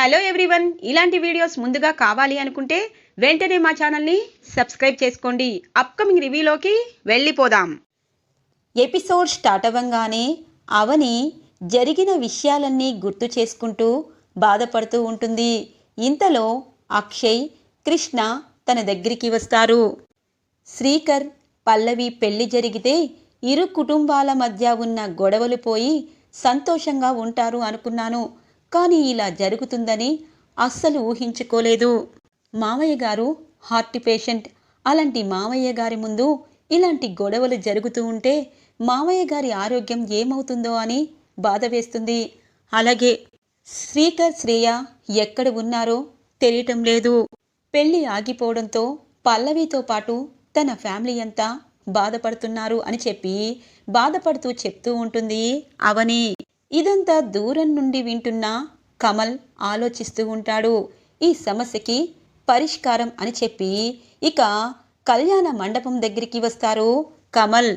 Hello everyone, ఇలాంటి videos ముందుగా కావాలి అనుకుంటే వెంటనే మా ఛానల్ని సబ్స్క్రైబ్ చేసుకోండి. అప్కమింగ్ రివ్యూలోకి వెళ్ళిపోదాం. ఎపిసోడ్ స్టార్ట్ అవ్వంగానే అవని జరిగిన విషయాలన్నీ గుర్తు చేసుకుంటూ బాధపడుతూ ఉంటుంది. ఇంతలో అక్షయ్, కృష్ణ తన దగ్గరికి వస్తారు. శ్రీకర్, పల్లవి పెళ్లి జరిగితే ఇరు కుటుంబాల మధ్య ఉన్న గొడవలు పోయి సంతోషంగా ఉంటారు అనుకున్నాను. కానీ ఇలా జరుగుతుందని అస్సలు ఊహించుకోలేదు. మామయ్య గారు హార్ట్ పేషెంట్. అలాంటి మామయ్య గారి ముందు ఇలాంటి గొడవలు జరుగుతూ ఉంటే మామయ్య గారి ఆరోగ్యం ఏమవుతుందో అని బాధ వేస్తుంది. అలాగే శ్రీకర్, శ్రేయ ఎక్కడ ఉన్నారో తెలియటం లేదు. పెళ్లి ఆగిపోవడంతో పల్లవితో పాటు తన ఫ్యామిలీ అంతా బాధపడుతున్నారు అని చెప్పి బాధపడుతూ చెప్తూ ఉంటుంది అవని. ఇదంతా దూరం నుండి వింటున్న కమల్ ఆలోచిస్తూ ఉంటాడు. ఈ సమస్యకి పరిష్కారం అని చెప్పి ఇక కళ్యాణ మండపం దగ్గరికి వస్తారు కమల్.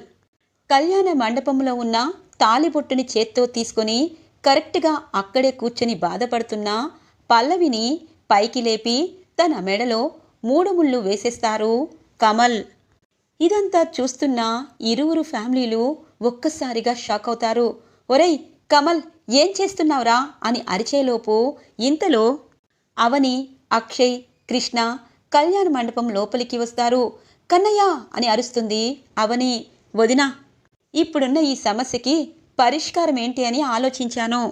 కళ్యాణ మండపంలో ఉన్న తాళిబొట్టుని చేత్తో తీసుకొని కరెక్ట్గా అక్కడే కూర్చొని బాధపడుతున్న పల్లవిని పైకి లేపి తన మెడలో 3 ముళ్ళు వేసేస్తారు కమల్. ఇదంతా చూస్తున్న ఇరువురు ఫ్యామిలీలు ఒక్కసారిగా షాక్ అవుతారు. ఒరేయ్ కమల్, ఏం చేస్తున్నావురా అని అరిచేలోపు ఇంతలో అవని, అక్షయ్, కృష్ణ కళ్యాణ మండపం లోపలికి వస్తారు. కన్నయ్య అని అరుస్తుంది అవని. వదినా, ఇప్పుడున్న ఈ సమస్యకి పరిష్కారం ఏంటి అని ఆలోచించాను.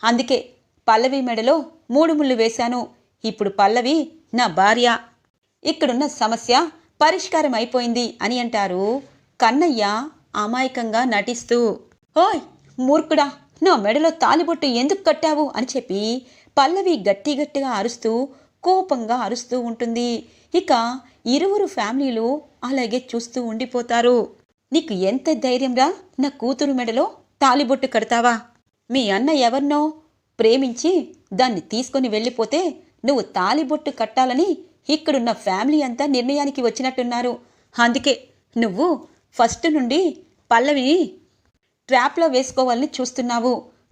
అందుకే పల్లవి మెడలో 3 ముళ్ళు వేశాను. ఇప్పుడు పల్లవి నా భార్య. ఇక్కడున్న సమస్య పరిష్కారం అయిపోయింది అని అంటారు కన్నయ్య అమాయకంగా నటిస్తూ. ఓయ్ మూర్ఖుడా, నా మెడలో తాలిబొట్టు ఎందుకు కట్టావు అని చెప్పి పల్లవి గట్టిగా అరుస్తూ కోపంగా అరుస్తూ ఉంటుంది. ఇక ఇరువురు ఫ్యామిలీలు అలాగే చూస్తూ ఉండిపోతారు. నీకు ఎంత ధైర్యంరా నా కూతురు మెడలో తాలిబొట్టు కడతావా? మీ అన్న ఎవరినో ప్రేమించి దాన్ని తీసుకొని వెళ్ళిపోతే నువ్వు తాలిబొట్టు కట్టాలని ఇక్కడున్న ఫ్యామిలీ అంతా నిర్ణయానికి వచ్చినట్టున్నారు. అందుకే నువ్వు ఫస్ట్ నుండి పల్లవిని ట్రాప్లో వేసుకోవాలని చూస్తున్నావు.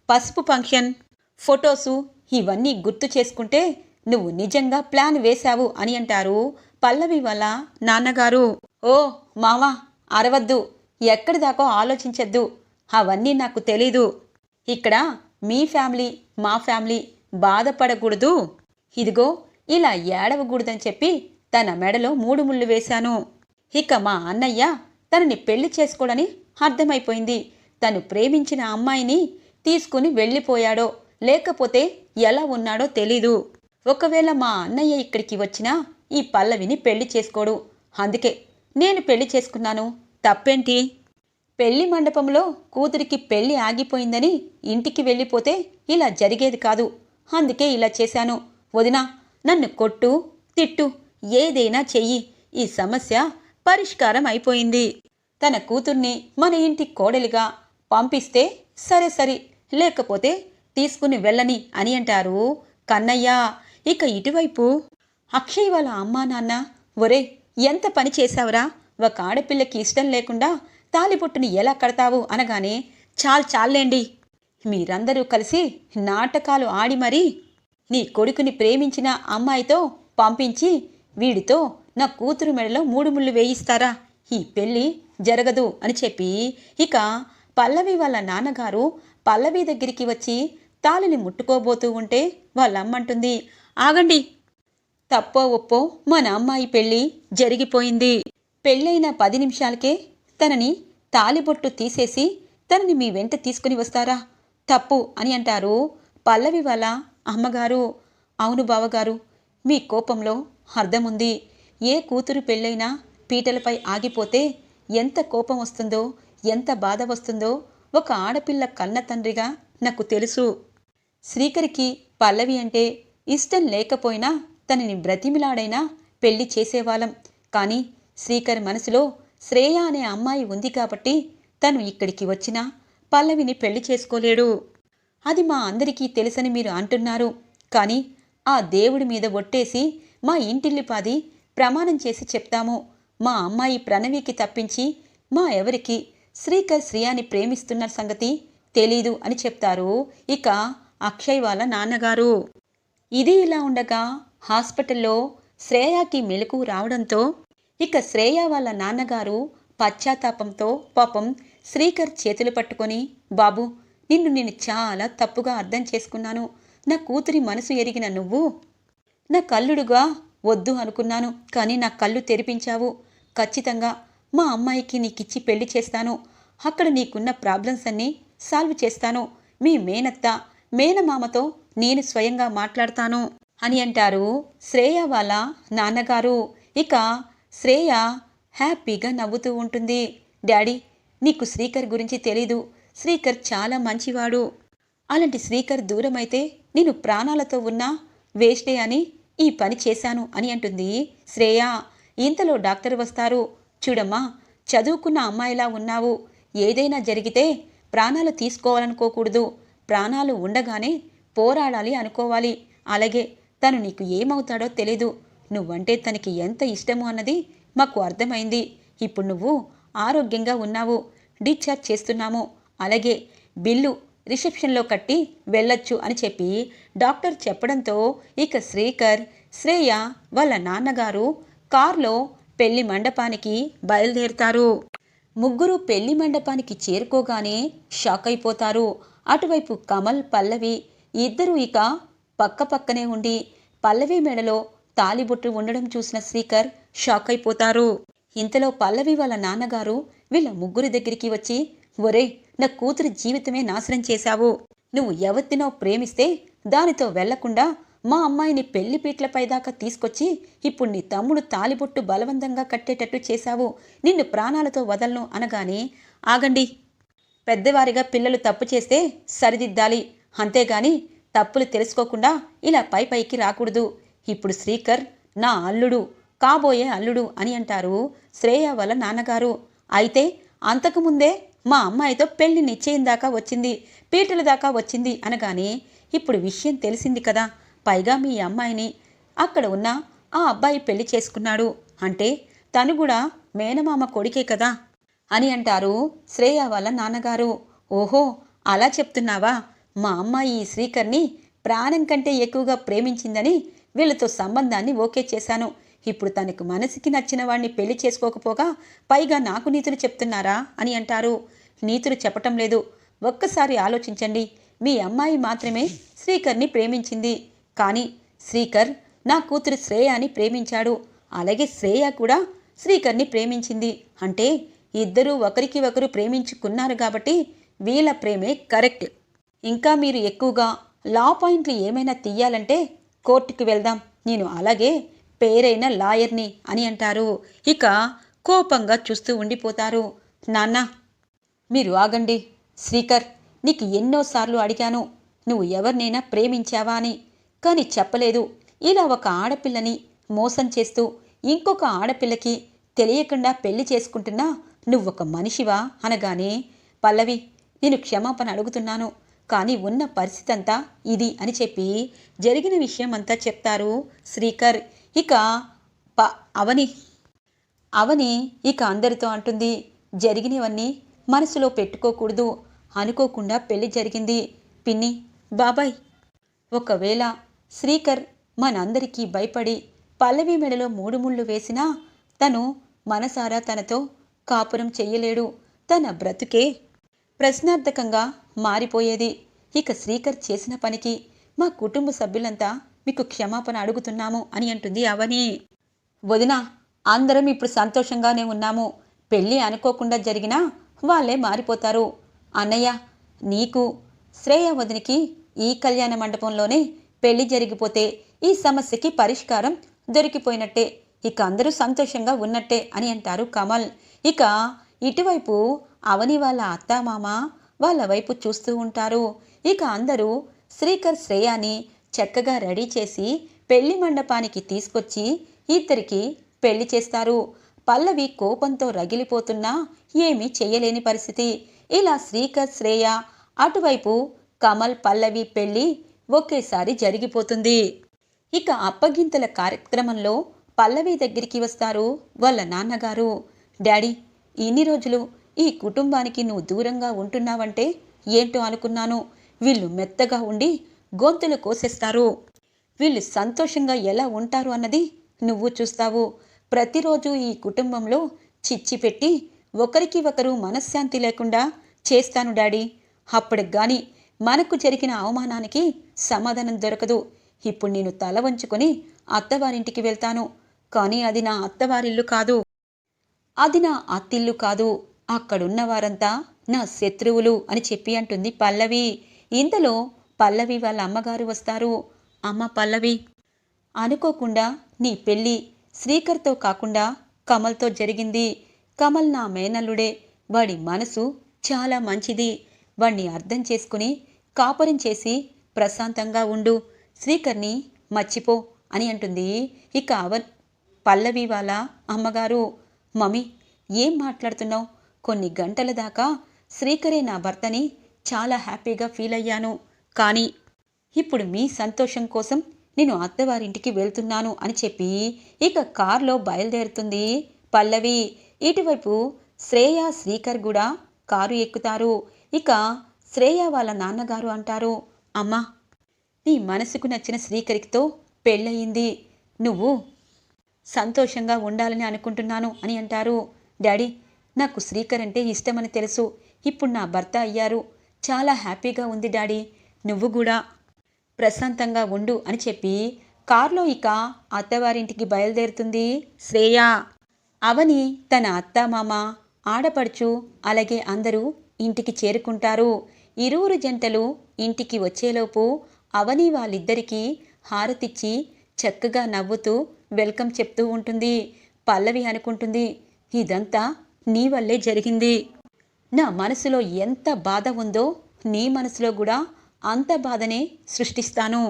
పసుపు ఫంక్షన్, ఫొటోసు ఇవన్నీ గుర్తు చేసుకుంటే నువ్వు నిజంగా ప్లాన్ వేశావు అని అంటారు పల్లవి వాళ్ళ నాన్నగారు. ఓ మావా, అరవద్దు, ఎక్కడి దాకో ఆలోచించద్దు. అవన్నీ నాకు తెలీదు. ఇక్కడ మీ ఫ్యామిలీ మా ఫ్యామిలీ బాధపడకూడదు. ఇదిగో ఇలా ఏడవకూడదని చెప్పి తన మెడలో 3 ముళ్ళు వేశాను. ఇక మా అన్నయ్య తనని పెళ్లి చేసుకోడని అర్థమైపోయింది. తను ప్రేమించిన అమ్మాయిని తీసుకుని వెళ్ళిపోయాడో లేకపోతే ఎలా ఉన్నాడో తెలీదు. ఒకవేళ మా అన్నయ్య ఇక్కడికి వచ్చినా ఈ పల్లవిని పెళ్లి చేసుకోడు. అందుకే నేను పెళ్లి చేసుకున్నాను. తప్పేంటి? పెళ్లి మండపంలో కూతురికి పెళ్లి ఆగిపోయిందని ఇంటికి వెళ్ళిపోతే ఇలా జరిగేది కాదు. అందుకే ఇలా చేశాను. వదినా, నన్ను కొట్టు, తిట్టు, ఏదైనా చెయ్యి. ఈ సమస్య పరిష్కారం అయిపోయింది. తన కూతుర్ని మన ఇంటి కోడలిగా పంపిస్తే సరే, లేకపోతే తీసుకుని వెళ్ళని అని అంటారు కన్నయ్య. ఇక ఇటువైపు అక్షయ్ వాళ్ళ అమ్మా నాన్న, ఒరే ఎంత పని చేశావురా? ఒక ఆడపిల్లకి ఇష్టం లేకుండా తాలిబొట్టుని ఎలా కడతావు అనగానే చాలేండి, మీరందరూ కలిసి నాటకాలు ఆడి మరీ నీ కొడుకుని ప్రేమించిన అమ్మాయితో పంపించి వీడితో నా కూతురు మెడలో 3 ముళ్ళు వేయిస్తారా? ఈ పెళ్ళి జరగదు అని చెప్పి ఇక పల్లవి వాళ్ళ నాన్నగారు పల్లవి దగ్గరికి వచ్చి తాళిని ముట్టుకోబోతూ ఉంటే వాళ్ళమ్మంటుంది, ఆగండి, తప్పో ఒప్పో మన అమ్మాయి పెళ్ళి జరిగిపోయింది. పెళ్ళైన 10 నిమిషాలకే తనని తాలిబొట్టు తీసేసి తనని మీ వెంట తీసుకుని వస్తారా? తప్పు అని అంటారు పల్లవి వాళ్ళ అమ్మగారు. అవును బావగారు, మీ కోపంలో అర్థముంది. ఏ కూతురు పెళ్ళైనా పీటలపై ఆగిపోతే ఎంత కోపం వస్తుందో, ఎంత బాధ వస్తుందో ఒక ఆడపిల్ల కన్న తండ్రిగా నాకు తెలుసు. శ్రీకరికి పల్లవి అంటే ఇష్టం లేకపోయినా తనని బ్రతిమిలాడైనా పెళ్లి చేసేవాళ్ళం. కానీ శ్రీకర్ మనసులో శ్రేయ అనే అమ్మాయి ఉంది కాబట్టి తను ఇక్కడికి వచ్చినా పల్లవిని పెళ్లి చేసుకోలేడు. అది మా అందరికీ తెలుసని మీరు అంటున్నారు. కానీ ఆ దేవుడి మీద ఒట్టేసి మా ఇంటిల్లిపాది ప్రమాణం చేసి చెప్తాము, మా అమ్మాయి ప్రణవికి తప్పించి మా ఎవరికి శ్రీకర్ శ్రియాని ప్రేమిస్తున్న సంగతి తెలీదు అని చెప్తారు ఇక అక్షయ్ వాళ్ళ నాన్నగారు. ఇది ఇలా ఉండగా హాస్పిటల్లో శ్రేయాకి మెలకువ రావడంతో ఇక శ్రేయ వాళ్ళ నాన్నగారు పశ్చాత్తాపంతో పాపం శ్రీకర్ చేతులు పట్టుకొని, బాబు, నిన్ను నేను చాలా తప్పుగా అర్థం చేసుకున్నాను. నా కూతురి మనసు ఎరిగిన నువ్వు నా కల్లుడుగా వద్దు అనుకున్నాను, కానీ నా కళ్ళు తెరిపించావు. ఖచ్చితంగా మా అమ్మాయికి నీకిచ్చి పెళ్లి చేస్తాను. అక్కడ నీకున్న ప్రాబ్లమ్స్ అన్నీ సాల్వ్ చేస్తాను. మీ మేనత్త మేనమామతో నేను స్వయంగా మాట్లాడతాను అని అంటారు శ్రేయ వాళ్ళ నాన్నగారు. ఇక శ్రేయ హ్యాపీగా నవ్వుతూ ఉంటుంది. డాడీ, నీకు శ్రీకర్ గురించి తెలీదు. శ్రీకర్ చాలా మంచివాడు. అలాంటి శ్రీకర్ దూరమైతే నేను ప్రాణాలతో ఉన్నా వేస్టే అని ఈ పని చేశాను అని అంటుంది శ్రేయ. ఇంతలో డాక్టర్ వస్తారు. చూడమ్మా, చదువుకున్న అమ్మాయిలా ఉన్నావు. ఏదైనా జరిగితే ప్రాణాలు తీసుకోవాలనుకోకూడదు. ప్రాణాలు ఉండగానే పోరాడాలి అనుకోవాలి. అలాగే తను నీకు ఏమవుతాడో తెలీదు. నువ్వంటే తనకి ఎంత ఇష్టమో అన్నది మాకు అర్థమైంది. ఇప్పుడు నువ్వు ఆరోగ్యంగా ఉన్నావు. డిశ్చార్జ్ చేస్తున్నాము. అలాగే బిల్లు రిసెప్షన్లో కట్టి వెళ్ళొచ్చు అని చెప్పి డాక్టర్ చెప్పడంతో ఇక శ్రీకర్, శ్రేయ వాళ్ళ నాన్నగారు కారులో పెళ్లి మండపానికి బయలుదేరుతారు. ముగ్గురు పెళ్లి మండపానికి చేరుకోగానే షాక్ అయిపోతారు. అటువైపు కమల్, పల్లవి ఇద్దరూ ఇక పక్కపక్కనే ఉండి పల్లవి మెడలో తాలిబొట్టు ఉండడం చూసిన శ్రీకర్ షాక్ అయిపోతారు. ఇంతలో పల్లవి వాళ్ళ నాన్నగారు వీళ్ళ ముగ్గురి దగ్గరికి వచ్చి, ఒరే, నా కూతురి జీవితమే నాశనం చేశావు. నువ్వు ఎవరినో ప్రేమిస్తే దానితో వెళ్లకుండా మా అమ్మాయిని పెళ్లిపీట్లపై దాకా తీసుకొచ్చి ఇప్పుడు నీ తమ్ముడు తాలిబొట్టు బలవంతంగా కట్టేటట్టు చేశావు. నిన్ను ప్రాణాలతో వదలను అనగానే, ఆగండి, పెద్దవారిగా పిల్లలు తప్పు చేస్తే సరిదిద్దాలి, అంతేగాని తప్పులు తెలుసుకోకుండా ఇలా పైకి రాకూడదు. ఇప్పుడు శ్రీకర్ నా అల్లుడు, కాబోయే అల్లుడు అని అంటారు శ్రేయ వాళ్ళ నాన్నగారు. అయితే అంతకుముందే మా అమ్మాయితో పెళ్లి నిశ్చయం దాకా వచ్చింది, పీటల దాకా వచ్చింది అనగానే, ఇప్పుడు విషయం తెలిసింది కదా, పైగా మీ అమ్మాయిని అక్కడ ఉన్న ఆ అబ్బాయి పెళ్లి చేసుకున్నాడు అంటే తను కూడా మేనమామ కొడుకే కదా అని అంటారు శ్రేయ వాళ్ళ నాన్నగారు. ఓహో, అలా చెప్తున్నావా? మా అమ్మాయి ఈ శ్రీకర్ని ప్రాణం కంటే ఎక్కువగా ప్రేమించిందని వీళ్ళతో సంబంధాన్ని ఓకే చేశాను. ఇప్పుడు తనకు మనసుకి నచ్చిన వాడిని పెళ్లి చేసుకోకపోగా పైగా నాకు నీతులు చెప్తున్నారా అని అంటారు. నీతులు చెప్పటం లేదు, ఒక్కసారి ఆలోచించండి. మీ అమ్మాయి మాత్రమే శ్రీకర్ని ప్రేమించింది, కానీ శ్రీకర్ నా కూతురు శ్రేయాని ప్రేమించాడు. అలాగే శ్రేయ కూడా శ్రీకర్ని ప్రేమించింది. అంటే ఇద్దరూ ఒకరికి ఒకరు ప్రేమించుకున్నారు కాబట్టి వీళ్ళ ప్రేమే కరెక్ట్. ఇంకా మీరు ఎక్కువగా లా పాయింట్లు ఏమైనా తీయాలంటే కోర్టుకు వెళ్దాం, నేను అలాగే పేరైన లాయర్ని అని అంటారు. ఇక కోపంగా చూస్తూ ఉండిపోతారు. నాన్న, మీరు ఆగండి. శ్రీకర్, నీకు ఎన్నోసార్లు అడిగాను నువ్వు ఎవరినైనా ప్రేమించావా అని, కానీ చెప్పలేదు. ఇలా ఒక ఆడపిల్లని మోసం చేస్తూ ఇంకొక ఆడపిల్లకి తెలియకుండా పెళ్లి చేసుకుంటున్నా నువ్వొక మనిషివా అనగానే, పల్లవి, నేను క్షమాపణ అడుగుతున్నాను, కానీ ఉన్న పరిస్థితి అంతా ఇది అని చెప్పి జరిగిన విషయం అంతా చెప్తారు శ్రీకర్. ఇక అవని ఇక అందరితో అంటుంది, జరిగినవన్నీ మనసులో పెట్టుకోకూడదు, అనుకోకుండా పెళ్లి జరిగింది. పిన్ని, బాబాయ్, ఒకవేళ శ్రీకర్ మనందరికీ భయపడి పల్లవి మెడలో 3 ముళ్ళు వేసినా తను మనసారా తనతో కాపురం చెయ్యలేడు. తన బ్రతుకే ప్రశ్నార్థకంగా మారిపోయేది. ఇక శ్రీకర్ చేసిన పనికి మా కుటుంబ సభ్యులంతా మీకు క్షమాపణ అడుగుతున్నాము అని అంటుంది అవని. వదినా, అందరం ఇప్పుడు సంతోషంగానే ఉన్నాము. పెళ్ళి అనుకోకుండా జరిగినా వాళ్ళే మారిపోతారు. అన్నయ్య, నీకు శ్రేయ వదినికి ఈ కళ్యాణ మండపంలోనే పెళ్లి జరిగిపోతే ఈ సమస్యకి పరిష్కారం దొరికిపోయినట్టే, ఇక అందరూ సంతోషంగా ఉన్నట్టే అని అంటారు కమల్. ఇక ఇటువైపు అవని వాళ్ళ అత్తామామ వాళ్ళ వైపు చూస్తూ ఉంటారు. ఇక అందరూ శ్రీకర్ శ్రేయాని చక్కగా రెడీ చేసి పెళ్లి మండపానికి తీసుకొచ్చి ఇద్దరికి పెళ్లి చేస్తారు. పల్లవి కోపంతో రగిలిపోతున్నా ఏమీ చెయ్యలేని పరిస్థితి. ఇలా శ్రీకర్ శ్రేయ, అటువైపు కమల్ పల్లవి పెళ్లి ఒకేసారి జరిగిపోతుంది. ఇక అప్పగింతల కార్యక్రమంలో పల్లవి దగ్గరికి వస్తారు వాళ్ళ నాన్నగారు. డాడీ, ఇన్ని రోజులు ఈ కుటుంబానికి నువ్వు దూరంగా ఉంటున్నావంటే ఏంటో అనుకున్నాను. వీళ్ళు మెత్తగా ఉండి గొంతులు కోసేస్తారు. వీళ్ళు సంతోషంగా ఎలా ఉంటారు అన్నది నువ్వు చూస్తావు. ప్రతిరోజు ఈ కుటుంబంలో చిచ్చి పెట్టి ఒకరికి ఒకరు మనశ్శాంతి లేకుండా చేస్తాను డాడీ. అప్పటికి గాని మనకు జరిగిన అవమానానికి సమాధానం దొరకదు. ఇప్పుడు నేను తల వంచుకొని అత్తవారింటికి వెళ్తాను. కానీ అది నా అత్తవారిల్లు కాదు, అది నా అత్తిల్లు కాదు. అక్కడున్న వారంతా నా శత్రువులు అని చెప్పి అంటుంది పల్లవి. ఇంతలో పల్లవి వాళ్ళ అమ్మగారు వస్తారు. అమ్మ పల్లవి, అనుకోకుండా నీ పెళ్ళి శ్రీకర్తో కాకుండా కమల్తో జరిగింది. కమల్ నా మేనల్లుడే. వాడి మనసు చాలా మంచిది. వాణ్ణి అర్థం చేసుకుని కాపురం చేసి ప్రశాంతంగా ఉండు. శ్రీకర్ని మర్చిపో అని అంటుంది. ఇక పల్లవి వాళ్ళ అమ్మగారు, మమ్మీ ఏం మాట్లాడుతున్నావు? కొన్ని గంటల దాకా శ్రీకరే నా భర్తని చాలా హ్యాపీగా ఫీల్ అయ్యాను. కానీ ఇప్పుడు మీ సంతోషం కోసం నేను అత్తవారింటికి వెళ్తున్నాను అని చెప్పి ఇక కారులో బయలుదేరుతుంది పల్లవి. ఇటువైపు శ్రేయ శ్రీకర్ కూడా కారు ఎక్కుతారు. ఇక శ్రేయ వాళ్ళ నాన్నగారు అంటారు, అమ్మా నీ మనసుకు నచ్చిన శ్రీకరితో పెళ్ళయింది. నువ్వు సంతోషంగా ఉండాలని అనుకుంటున్నాను అని అంటారు. డాడీ, నాకు శ్రీకర్ అంటే ఇష్టమని తెలుసు. ఇప్పుడు నా భర్త అయ్యారు. చాలా హ్యాపీగా ఉంది డాడీ. నువ్వు కూడా ప్రశాంతంగా ఉండు అని చెప్పి కారులో ఇక అత్తవారింటికి బయలుదేరుతుంది శ్రేయ. అవని తన అత్త మామ ఆడపడుచు అలాగే అందరూ ఇంటికి చేరుకుంటారు. ఇరువురు జంటలు ఇంటికి వచ్చేలోపు అవని వాళ్ళిద్దరికీ హారతిచ్చి చక్కగా నవ్వుతూ వెల్కమ్ చెప్తూ ఉంటుంది. పల్లవి అనుకుంటుంది, ఇదంతా నీ వల్లే జరిగింది. నా మనసులో ఎంత బాధ ఉందో నీ మనసులో కూడా అంత బాధనే సృష్టిస్తాను.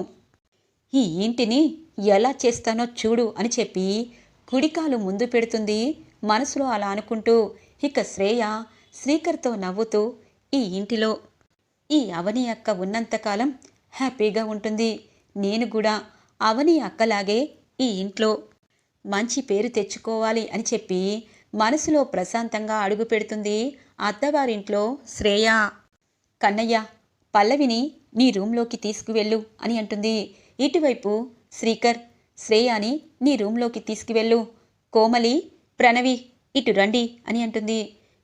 ఈ ఇంటిని ఎలా చేస్తానో చూడు అని చెప్పి కుడికాలు ముందు పెడుతుంది మనసులో అలా అనుకుంటూ. ఇక శ్రేయ శ్రీకర్తో నవ్వుతూ ఈ ఇంటిలో ఈ అవని అక్క ఉన్నంతకాలం హ్యాపీగా ఉంటుంది. నేను కూడా అవని అక్కలాగే ఈ ఇంట్లో మంచి పేరు తెచ్చుకోవాలి అని చెప్పి మనసులో ప్రశాంతంగా అడుగు పెడుతుంది అత్తవారింట్లో శ్రేయ. కన్నయ్య, పల్లవిని నీ రూంలోకి తీసుకువెళ్ళు అని అంటుంది. ఇటువైపు శ్రీకర్, శ్రేయాని నీ రూంలోకి తీసుకువెళ్ళు. కోమలి, ప్రణవి ఇటు రండి అని అంటుంది.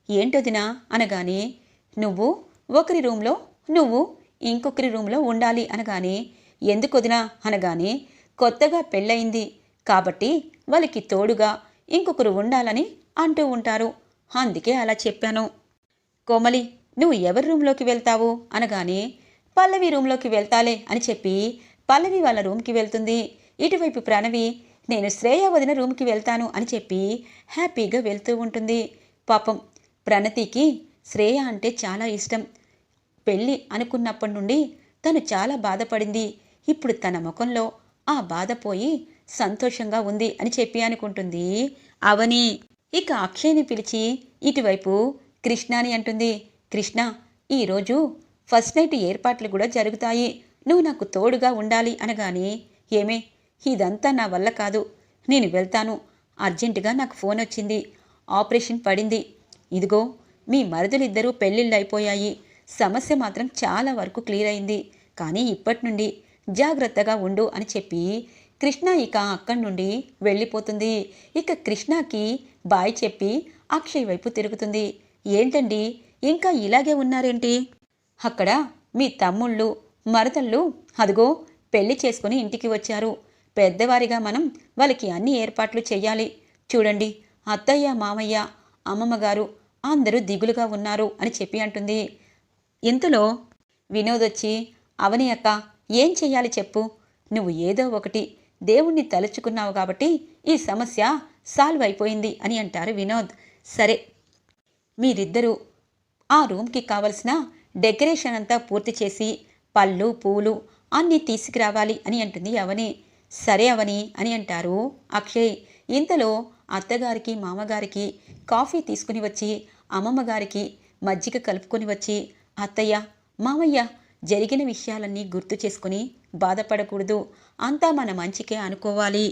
ఏంటొదినా అనగానే, నువ్వు ఒకరి రూంలో నువ్వు ఇంకొకరి రూంలో ఉండాలి అనగానే, ఎందుకొదినా అనగానే, కొత్తగా పెళ్ళయింది కాబట్టి వాళ్ళకి తోడుగా ఇంకొకరు ఉండాలని అంటూ ఉంటారు. అందుకే అలా చెప్పాను. కోమలి, నువ్వు ఎవరి రూంలోకి వెళ్తావు అనగానే, పల్లవి రూంలోకి వెళ్తాలే అని చెప్పి పల్లవి వాళ్ళ రూమ్కి వెళ్తుంది. ఇటువైపు ప్రణవి, నేను శ్రేయ వదిన రూమ్కి వెళ్తాను అని చెప్పి హ్యాపీగా వెళ్తూ ఉంటుంది. పాపం ప్రణతికి శ్రేయ అంటే చాలా ఇష్టం. పెళ్ళి అనుకున్నప్పటి నుండి తను చాలా బాధపడింది. ఇప్పుడు తన ముఖంలో ఆ బాధ పోయి సంతోషంగా ఉంది అని చెప్పి అనుకుంటుంది అవని. ఇక అక్షయ్ని పిలిచి ఇటువైపు కృష్ణని అంటుంది. కృష్ణ, ఈరోజు ఫస్ట్ నైట్ ఏర్పాట్లు కూడా జరుగుతాయి. నువ్వు నాకు తోడుగా ఉండాలి అనగానే, ఏమే ఇదంతా నా వల్ల కాదు, నేను వెళ్తాను. అర్జెంటుగా నాకు ఫోన్ వచ్చింది, ఆపరేషన్ పడింది. ఇదిగో మీ మరుదులిద్దరూ పెళ్ళిళ్ళు అయిపోయాయి. సమస్య మాత్రం చాలా వరకు క్లియర్ అయింది. కానీ ఇప్పటి నుండి జాగ్రత్తగా ఉండు అని చెప్పి కృష్ణ ఇక అక్కడి నుండి వెళ్ళిపోతుంది. ఇక కృష్ణకి బాయ్ చెప్పి అక్షయ్ వైపు తిరుగుతుంది. ఏంటండి ఇంకా ఇలాగే ఉన్నారేంటి? అక్కడ మీ తమ్ముళ్ళు మరదళ్ళు అదిగో పెళ్లి చేసుకుని ఇంటికి వచ్చారు. పెద్దవారిగా మనం వాళ్ళకి అన్ని ఏర్పాట్లు చెయ్యాలి. చూడండి, అత్తయ్య, మామయ్య, అమ్మమ్మగారు అందరూ దిగులుగా ఉన్నారు అని చెప్పి అంటుంది. ఇంతలో వినోద్ వచ్చి, అవని అక్క, ఏం చెయ్యాలి చెప్పు. నువ్వు ఏదో ఒకటి దేవుణ్ణి తలుచుకున్నావు కాబట్టి ఈ సమస్య సాల్వ్ అయిపోయింది అని అంటారు వినోద్. సరే, మీరిద్దరూ ఆ రూమ్కి కావలసిన డెకరేషన్ అంతా పూర్తి చేసి పళ్ళు పూలు అన్నీ తీసుకురావాలి అని అంటుంది అవని. సరే అవని అని అంటారు అక్షయ్. ఇంతలో అత్తగారికి మామగారికి కాఫీ తీసుకుని వచ్చి అమ్మమ్మగారికి మజ్జిగ కలుపుకొని వచ్చి, అత్తయ్య, మామయ్య, జరిగిన విషయాలన్నీ గుర్తు చేసుకుని బాధపడకూడదు, అంతా మన మంచికే అనుకోవాలి.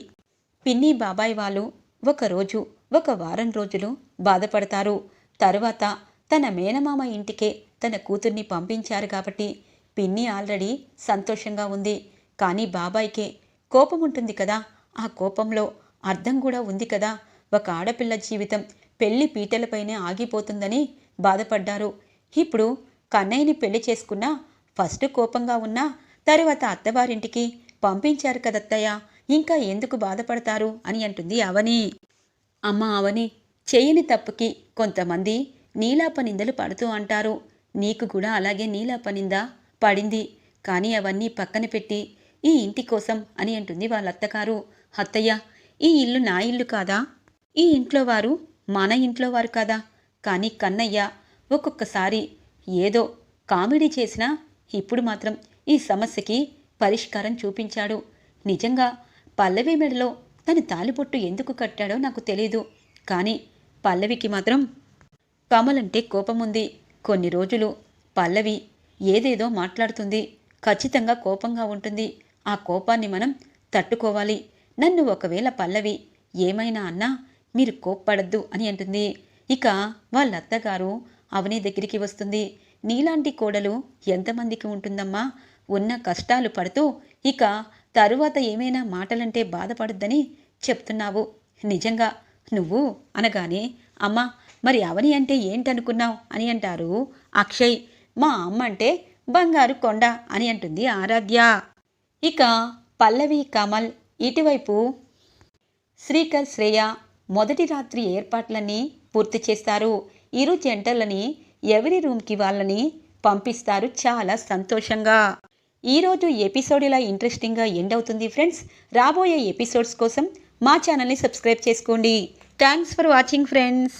పిన్ని బాబాయ్ వాళ్ళు ఒక వారం రోజులు బాధపడతారు. తరువాత తన మేనమామ ఇంటికే తన కూతుర్ని పంపించారు కాబట్టి పిన్ని ఆల్రెడీ సంతోషంగా ఉంది. కానీ బాబాయ్కే కోపం ఉంటుంది కదా, ఆ కోపంలో అర్థం కూడా ఉంది కదా. ఒక ఆడపిల్ల జీవితం పెళ్లి పీటలపైనే ఆగిపోతుందని బాధపడ్డారు. ఇప్పుడు కన్నయ్యని పెళ్లి చేసుకున్నా ఫస్ట్ కోపంగా ఉన్నా తర్వాత అత్తవారింటికి పంపించారు కదత్తయ్య, ఇంకా ఎందుకు బాధపడతారు అని అంటుంది అవని. అమ్మ అవని, చేయని తప్పుకి కొంతమంది నీలాపనిందలు పడుతూ అంటారు. నీకు కూడా అలాగే నీలాపనింద పడింది. కానీ అవన్నీ పక్కన పెట్టి ఈ ఇంటి కోసం అని అంటుంది వాళ్ళ అత్తగారు. అత్తయ్య, ఈ ఇల్లు నా ఇల్లు కాదా? ఈ ఇంట్లో వారు మన ఇంట్లో వారు కాదా? కానీ కన్నయ్య ఒక్కొక్కసారి ఏదో కామెడీ చేసినా ఇప్పుడు మాత్రం ఈ సమస్యకి పరిష్కారం చూపించాడు. నిజంగా పల్లవి మెడలో తన తాలిబొట్టు ఎందుకు కట్టాడో నాకు తెలీదు. కానీ పల్లవికి మాత్రం కమలంటే కోపముంది. కొన్ని రోజులు పల్లవి ఏదేదో మాట్లాడుతుంది. ఖచ్చితంగా కోపంగా ఉంటుంది. ఆ కోపాన్ని మనం తట్టుకోవాలి. నన్ను ఒకవేళ పల్లవి ఏమైనా అన్నా మీరు కోప్పడద్దు అని అంటుంది. ఇక వాళ్ళ అత్తగారు అవని దగ్గరికి వస్తుంది. నీలాంటి కోడలు ఎంతమందికి ఉంటుందమ్మా? ఉన్న కష్టాలు పడుతూ ఇక తరువాత ఏమైనా మాటలంటే బాధపడద్దని చెప్తున్నావు. నిజంగా నువ్వు అనగానే, అమ్మా మరి అవని అంటే ఏంటనుకున్నావు అని అంటారు అక్షయ్. మా అమ్మ అంటే బంగారు కొండ అని అంటుంది ఆరాధ్య. ఇక పల్లవి కమల్ ఇటువైపు శ్రీకర్ శ్రేయ మొదటి రాత్రి ఏర్పాట్లన్నీ పూర్తి చేస్తారు. ఇరు జంటలని ఎవరి రూమ్కి వాళ్ళని పంపిస్తారు చాలా సంతోషంగా. ఈరోజు ఎపిసోడ్ ఇలా ఇంట్రెస్టింగ్గా ఎండ్ అవుతుంది ఫ్రెండ్స్. రాబోయే ఎపిసోడ్స్ కోసం మా ఛానల్ని సబ్స్క్రైబ్ చేసుకోండి. Thanks for watching friends.